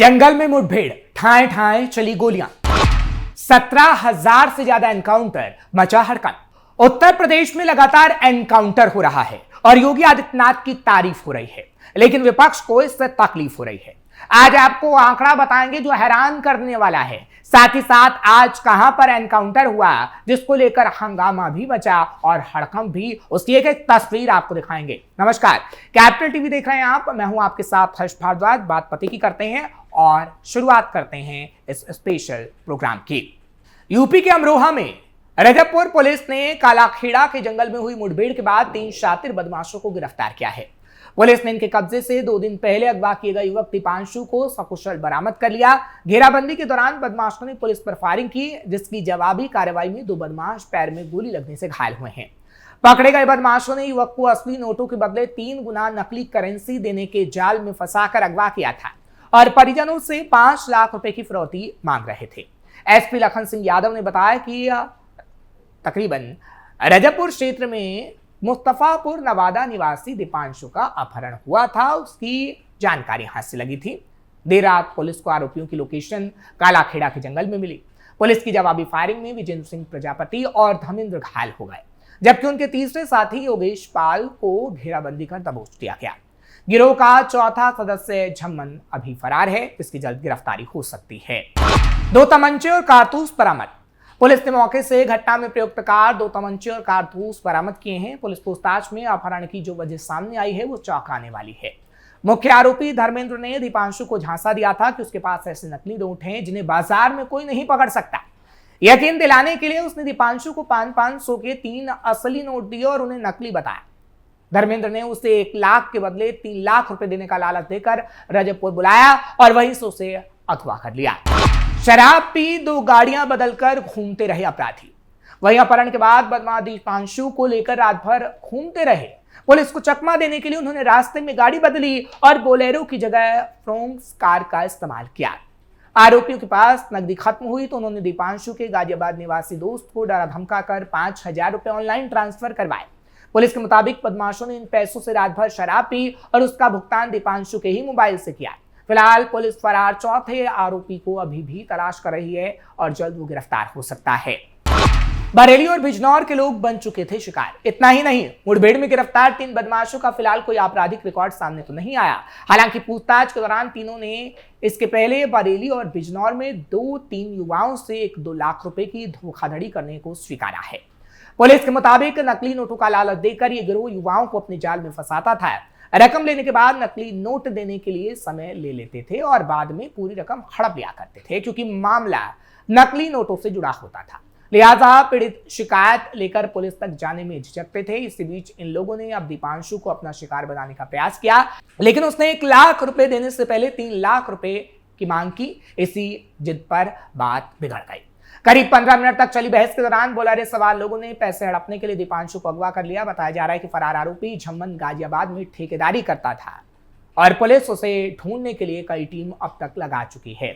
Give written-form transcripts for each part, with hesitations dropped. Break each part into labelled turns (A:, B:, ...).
A: जंगल में मुठभेड़, ठाए ठाए चली गोलियां, 17,000 से ज्यादा एनकाउंटर, मचा हड़कंप। उत्तर प्रदेश में लगातार एनकाउंटर हो रहा है और योगी आदित्यनाथ की तारीफ हो रही है, लेकिन विपक्ष को इससे तकलीफ हो रही है। आज आपको आंकड़ा बताएंगे जो हैरान करने वाला है। साथ ही साथ आज कहां पर एनकाउंटर हुआ जिसको लेकर हंगामा भी मचा और हड़कंप भी, उसकी एक एक तस्वीर आपको दिखाएंगे। नमस्कार, कैपिटल टीवी देख रहे हैं आप, मैं हूं आपके साथ हर्ष भारद्वाज। बात पते की करते हैं और शुरुआत करते हैं इस स्पेशल प्रोग्राम की। यूपी के अमरोहा में रजबपुर पुलिस ने कालाखेड़ा के जंगल में हुई मुठभेड़ के बाद 3 शातिर बदमाशों को गिरफ्तार किया है। पुलिस ने इनके कब्जे से 2 दिन पहले अगवा किए गए युवक दीपांशु को सकुशल बरामद कर लिया। घेराबंदी के दौरान बदमाशों ने पुलिस पर फायरिंग की, जिसकी जवाबी कार्रवाई में 2 बदमाश पैर में गोली लगने से घायल हुए हैं। पकड़े गए बदमाशों ने युवक को असली नोटों के बदले 3 गुना नकली करेंसी देने के जाल में फंसाकर अगवा किया था और परिजनों से 5 लाख रुपए की फिरौती मांग रहे थे। एसपी लखन सिंह यादव ने बताया कि तकरीबन रजबपुर क्षेत्र में मुस्तफापुर नवादा निवासी दीपांशु का अपहरण हुआ था, उसकी जानकारी हाथ से लगी थी। देर रात पुलिस को आरोपियों की लोकेशन कालाखेड़ा के जंगल में मिली। पुलिस की जवाबी फायरिंग में विजेंद्र सिंह प्रजापति और धर्मेंद्र घायल हो गए, जबकि उनके तीसरे साथी योगेश पाल को घेराबंदी कर दबोच दिया गया। गिरोह का चौथा सदस्य झम्मन अभी फरार है, इसकी जल्द गिरफ्तारी हो सकती है। 2 तमंचे और कारतूस बरामद। पुलिस ने मौके से घटना में प्रयुक्त कार, 2 तमंचे और कारतूस बरामद किए हैं। पुलिस पूछताछ में अपहरण की जो वजह सामने आई है वो चौंकाने वाली है। मुख्य आरोपी धर्मेंद्र ने दीपांशु को झांसा दिया था कि उसके पास ऐसे नकली नोट हैं जिन्हें बाजार में कोई नहीं पकड़ सकता। यकीन दिलाने के लिए उसने दीपांशु को 500 के 3 असली नोट दिए और उन्हें नकली बताया। धर्मेंद्र ने उसे 1 लाख के बदले 3 लाख रुपए देने का लालच देकर रजबपुर बुलाया और वहीं से उसे अगवा कर लिया। शराब पी 2 गाड़ियां बदलकर घूमते रहे अपराधी। वहीं अपहरण के बाद बदमाश दीपांशु को लेकर रात भर घूमते रहे। पुलिस को चकमा देने के लिए उन्होंने रास्ते में गाड़ी बदली और बोलेरो की जगह फ्रोंक्स कार का इस्तेमाल किया। आरोपियों के पास नकदी खत्म हुई तो उन्होंने दीपांशु के गाजियाबाद निवासी दोस्त को डरा धमकाकर 5,000 रुपए ऑनलाइन ट्रांसफर करवाए। पुलिस के मुताबिक बदमाशों ने इन पैसों से रात भर शराब पी और उसका भुगतान दीपांशु के ही मोबाइल से किया। फिलहाल पुलिस फरार चौथे आरोपी को अभी भी तलाश कर रही है और जल्द वो गिरफ्तार हो सकता है। बरेली और बिजनौर के लोग बन चुके थे शिकार। इतना ही नहीं, मुठभेड़ में गिरफ्तार 3 बदमाशों का फिलहाल कोई आपराधिक रिकॉर्ड सामने तो नहीं आया। हालांकि पूछताछ के दौरान तीनों ने इसके पहले बरेली और बिजनौर में 2-3 युवाओं से 1-2 लाख रुपए की धोखाधड़ी करने को स्वीकारा है। पुलिस के मुताबिक नकली नोटों का लालच देकर यह गिरोह युवाओं को अपने जाल में फंसाता था। रकम लेने के बाद नकली नोट देने के लिए समय ले लेते थे और बाद में पूरी रकम हड़प लिया करते थे, क्योंकि मामला नकली नोटों से जुड़ा होता था। लिहाजा पीड़ित शिकायत लेकर पुलिस तक जाने में झिझकते थे। इसी बीच इन लोगों ने अब दीपांशु को अपना शिकार बनाने का प्रयास किया, लेकिन उसने 1 लाख रुपए देने से पहले 3 लाख रुपए की मांग की। इसी जिद पर बात बिगड़ गई। करीब 15 मिनट तक चली बहस के दौरान बोलेरो सवार लोगों ने पैसे हड़पने के लिए दीपांशु को अगवा कर लिया। बताया जा रहा है कि फरार आरोपी झम्मन गाजियाबाद में ठेकेदारी करता था और पुलिस उसे ढूंढने के लिए कई टीम अब तक लगा चुकी है।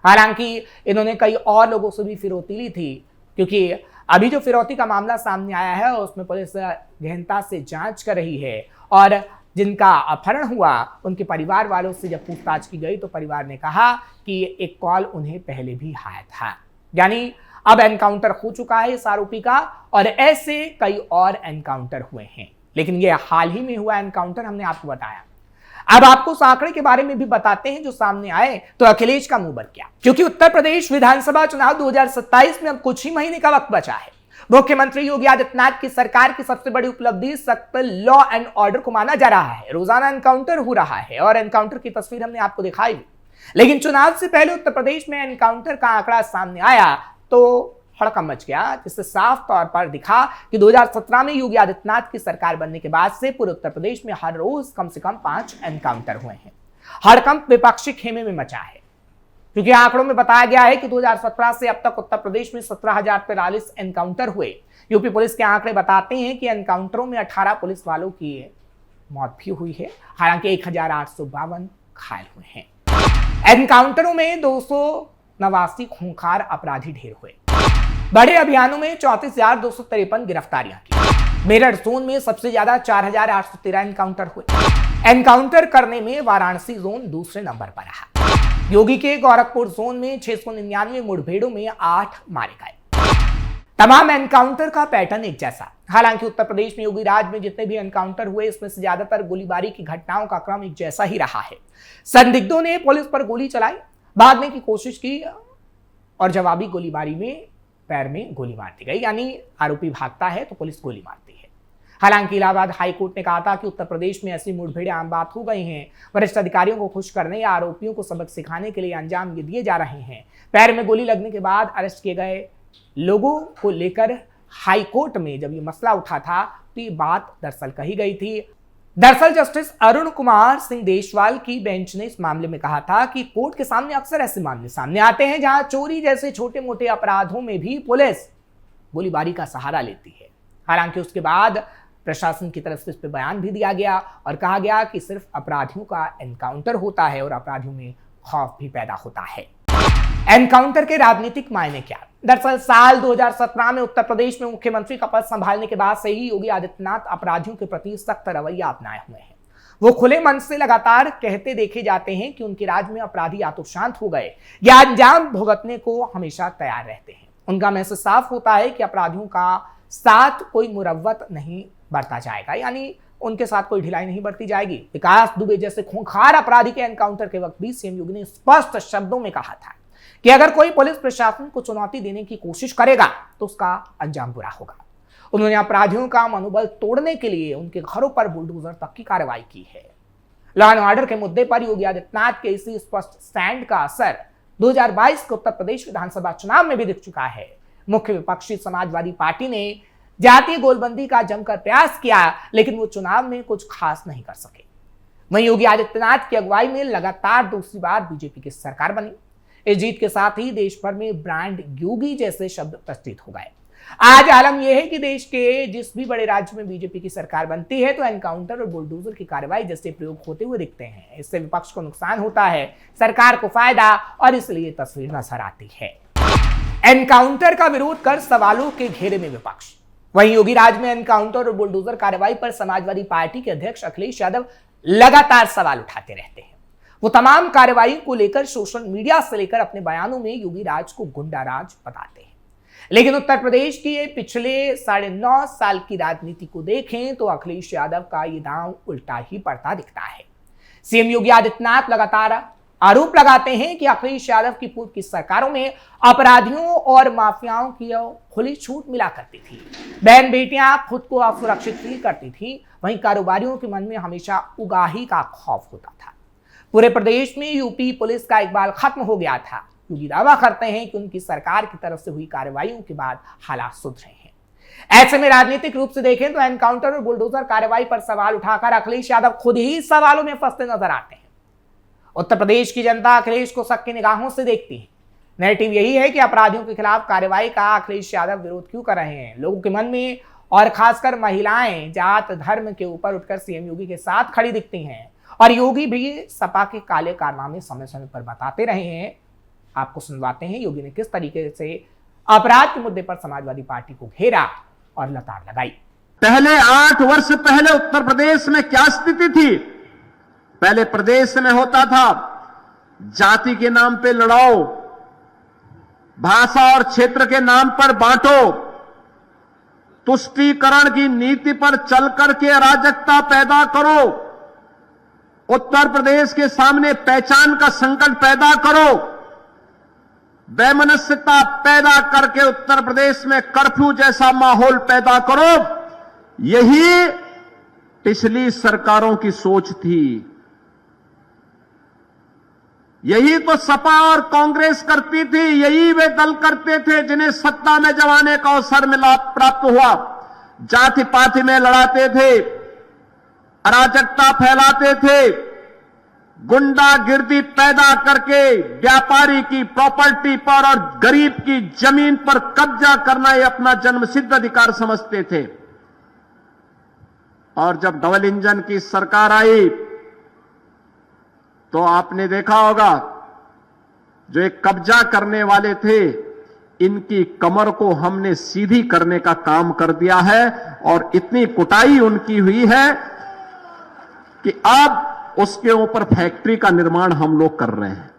A: हालांकि इन्होंने कई और लोगों से भी फिरौती ली थी, क्योंकि अभी जो फिरौती का मामला सामने आया है उसमें पुलिस गहनता से जांच कर रही है और जिनका अपहरण हुआ उनके परिवार वालों से जब पूछताछ की गई तो परिवार ने कहा कि एक कॉल उन्हें पहले भी आया था। यानी अब एनकाउंटर हो चुका है इस आरोपी का और ऐसे कई और एनकाउंटर हुए हैं, लेकिन यह हाल ही में हुआ एनकाउंटर हमने आपको बताया। अब आपको उस आंकड़े के बारे में भी बताते हैं जो सामने आए तो अखिलेश का मुंह बन गया, क्योंकि उत्तर प्रदेश विधानसभा चुनाव 2027 में अब कुछ ही महीने का वक्त बचा है। मुख्यमंत्री योगी आदित्यनाथ की सरकार की सबसे बड़ी उपलब्धि सख्त लॉ एंड ऑर्डर को माना जा रहा है। रोजाना एनकाउंटर हो रहा है और एनकाउंटर की तस्वीर हमने आपको दिखाई, लेकिन चुनाव से पहले उत्तर प्रदेश में एनकाउंटर का आंकड़ा सामने आया तो हड़कंप मच गया, जिससे साफ तौर पर दिखा कि 2017 में योगी आदित्यनाथ की सरकार बनने के बाद से पूरे उत्तर प्रदेश में हर रोज कम से कम 5 एनकाउंटर हुए हैं। हड़कंप विपक्षी खेमे में मचा है, क्योंकि आंकड़ों में बताया गया है कि 2017 से अब तक उत्तर प्रदेश में 17,043 एनकाउंटर हुए। यूपी पुलिस के आंकड़े बताते हैं कि एनकाउंटरों में 18 पुलिस वालों की मौत भी हुई है, हालांकि 1,852 घायल हुए हैं। एनकाउंटरों में 289 खूंखार अपराधी ढेर हुए। बड़े अभियानों में 34,253 गिरफ्तारियां की। मेरठ जोन में सबसे ज्यादा 4,813 एनकाउंटर हुए। एनकाउंटर करने में वाराणसी जोन दूसरे नंबर पर रहा। योगी के गोरखपुर जोन में 699 मुठभेड़ों में 8 मारे गए। तमाम एनकाउंटर का पैटर्न एक जैसा। हालांकि उत्तर प्रदेश में योगी राज में जितने भी एनकाउंटर हुए इसमें से ज्यादातर गोलीबारी की घटनाओं का क्रम एक जैसा ही रहा है। संदिग्धों ने पुलिस पर गोली चलाई, भागने की कोशिश की और जवाबी गोलीबारी में पैर में गोली मार दी गई, यानी आरोपी भागता है तो पुलिस गोली मारती है। हालांकि इलाहाबाद हाईकोर्ट ने कहा था कि उत्तर प्रदेश में ऐसी मुठभेड़ें आम बात हो गई हैं। वरिष्ठ अधिकारियों को खुश करने या आरोपियों को सबक सिखाने के लिए अंजाम ये दिए जा रहे हैं। पैर में गोली लगने के बाद अरेस्ट किए गए लोगों को लेकर हाईकोर्ट में जब ये मसला उठा था तो ये बात दरअसल कही गई थी। दरअसल जस्टिस अरुण कुमार सिंह देशवाल की बेंच ने इस मामले में कहा था कि कोर्ट के सामने अक्सर ऐसे मामले सामने आते हैं जहां चोरी जैसे छोटे मोटे अपराधों में भी पुलिस गोलीबारी का सहारा लेती है। हालांकि उसके बाद प्रशासन की तरफ से इस पर बयान भी दिया गया और कहा गया कि सिर्फ अपराधियों का एनकाउंटर होता है और अपराधियों में खौफ भी पैदा होता है। एनकाउंटर के राजनीतिक मायने क्या? दरअसल साल 2017 में उत्तर प्रदेश में मुख्यमंत्री का पद संभालने के बाद से ही योगी आदित्यनाथ अपराधियों के प्रति सख्त रवैया अपनाए हुए हैं। वो खुले मन से लगातार कहते देखे जाते हैं कि उनके राज में अपराधी या तो शांत हो गए या अंजाम भुगतने को हमेशा तैयार रहते हैं। उनका मैसेज साफ होता है कि अपराधियों का साथ कोई मुरव्वत नहीं बरता जाएगा, यानी उनके साथ कोई ढिलाई नहीं बरती जाएगी। विकास दुबे जैसे खूंखार अपराधी के एनकाउंटर के वक्त भी सीएम योगी ने स्पष्ट शब्दों में कहा था कि अगर कोई पुलिस प्रशासन को चुनौती देने की कोशिश करेगा तो उसका अंजाम बुरा होगा। उन्होंने अपराधियों का मनोबल तोड़ने के लिए उनके घरों पर बुलडोजर तक की कार्रवाई की है। लॉ एंड ऑर्डर के मुद्दे पर योगी आदित्यनाथ के इसी स्पष्ट स्टैंड का असर 2022 के उत्तर प्रदेश विधानसभा चुनाव में भी दिख चुका है। मुख्य विपक्षी समाजवादी पार्टी ने जातीय गोलबंदी का जमकर प्रयास किया, लेकिन वो चुनाव में कुछ खास नहीं कर सके। वहीं योगी आदित्यनाथ की अगुवाई में लगातार दूसरी बार बीजेपी की सरकार बनी। इस जीत के साथ ही देश भर में ब्रांड योगी जैसे शब्द प्रचलित हो गए। आज आलम यह है कि देश के जिस भी बड़े राज्य में बीजेपी की सरकार बनती है तो एनकाउंटर और बुलडोजर की कार्रवाई जैसे प्रयोग होते हुए दिखते हैं। इससे विपक्ष को नुकसान होता है, सरकार को फायदा, और इसलिए तस्वीर नजर आती है। एनकाउंटर का विरोध कर सवालों के घेरे में विपक्ष। वहीं योगी राज में एनकाउंटर और बुलडोजर कार्रवाई पर समाजवादी पार्टी के अध्यक्ष अखिलेश यादव लगातार सवाल उठाते रहते हैं। वो तमाम कार्रवाई को लेकर सोशल मीडिया से लेकर अपने बयानों में योगी राज को गुंडा राज बताते हैं। लेकिन उत्तर प्रदेश की पिछले 9.5 साल की राजनीति को देखें तो अखिलेश यादव का ये दांव उल्टा ही पड़ता दिखता है। सीएम योगी आदित्यनाथ लगातार आरोप लगाते हैं कि अखिलेश यादव की पूर्व की सरकारों में अपराधियों और माफियाओं की खुली छूट मिला करती थी। बहन बेटियां खुद को असुरक्षित फील करती थी। वहीं कारोबारियों के मन में हमेशा उगाही का खौफ होता था। पूरे प्रदेश में यूपी पुलिस का इकबाल खत्म हो गया था। योगी दावा करते हैं कि उनकी सरकार की तरफ से हुई कार्रवाइयों के बाद हालात सुधरे हैं। ऐसे में राजनीतिक रूप से देखें तो एनकाउंटर और बुलडोजर कार्रवाई पर सवाल उठाकर अखिलेश यादव खुद ही सवालों में फंसते नजर आते हैं। उत्तर प्रदेश की जनता अखिलेश को शक की निगाहों से देखती है। नैरेटिव यही है कि अपराधियों के खिलाफ कार्रवाई का अखिलेश यादव विरोध क्यों कर रहे हैं। लोगों के मन में और खासकर महिलाएं जात धर्म के ऊपर उठकर सीएम योगी के साथ खड़ी दिखती हैं और योगी भी सपा के काले कारनामे समय समय पर बताते रहे हैं। आपको सुनवाते हैं योगी ने किस तरीके से अपराध के मुद्दे पर समाजवादी पार्टी को घेरा और लताड़ लगाई।
B: पहले 8 वर्ष पहले उत्तर प्रदेश में क्या स्थिति थी? पहले प्रदेश में होता था जाति के नाम पे लड़ाओ, भाषा और क्षेत्र के नाम पर बांटो, तुष्टीकरण की नीति पर चल करके अराजकता पैदा करो, उत्तर प्रदेश के सामने पहचान का संकट पैदा करो, वैमनस्यता पैदा करके उत्तर प्रदेश में कर्फ्यू जैसा माहौल पैदा करो। यही पिछली सरकारों की सोच थी। यही तो सपा और कांग्रेस करती थी। यही वे दल करते थे जिन्हें सत्ता में जमाने का अवसर मिला प्राप्त हुआ। जाति पाति में लड़ाते थे, अराजकता फैलाते थे, गुंडागिर्दी पैदा करके व्यापारी की प्रॉपर्टी पर और गरीब की जमीन पर कब्जा करना ये अपना जन्मसिद्ध अधिकार समझते थे। और जब डबल इंजन की सरकार आई तो आपने देखा होगा जो एक कब्जा करने वाले थे इनकी कमर को हमने सीधी करने का काम कर दिया है और इतनी कुटाई उनकी हुई है कि अब उसके ऊपर फैक्ट्री का निर्माण हम लोग कर रहे हैं।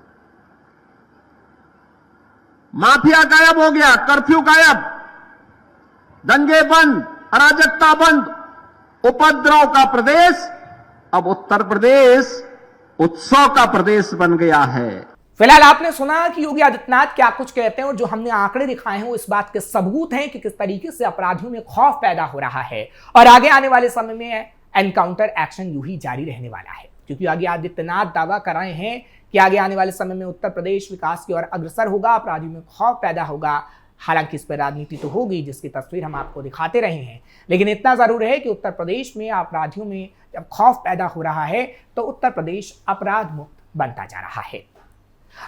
B: माफिया गायब हो गया, कर्फ्यू गायब, दंगे बंद, अराजकता बंद, उपद्रव का प्रदेश अब उत्तर प्रदेश उत्सव का प्रदेश बन गया है।
A: फिलहाल आपने सुना कि योगी आदित्यनाथ क्या कुछ कहते हैं और जो हमने आंकड़े दिखाए हैं वो इस बात के सबूत हैं कि किस तरीके से अपराधियों में खौफ पैदा हो रहा है और आगे आने वाले समय में एनकाउंटर एक्शन यूं ही जारी रहने वाला है, क्योंकि योगी आदित्यनाथ दावा कर रहे हैं कि आगे आने वाले समय में उत्तर प्रदेश विकास की ओर अग्रसर होगा, अपराधियों में खौफ पैदा होगा। हालांकि इस पर राजनीति तो होगी जिसकी तस्वीर हम आपको दिखाते रहे हैं, लेकिन इतना जरूर है कि उत्तर प्रदेश में अपराधियों में जब खौफ पैदा हो रहा है तो उत्तर प्रदेश अपराध मुक्त बनता जा रहा है।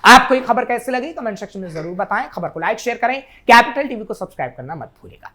A: आपको ये खबर कैसे लगी कमेंट सेक्शन में जरूर बताएं। खबर को लाइक शेयर करें, कैपिटल टीवी को सब्सक्राइब करना मत भूलिएगा।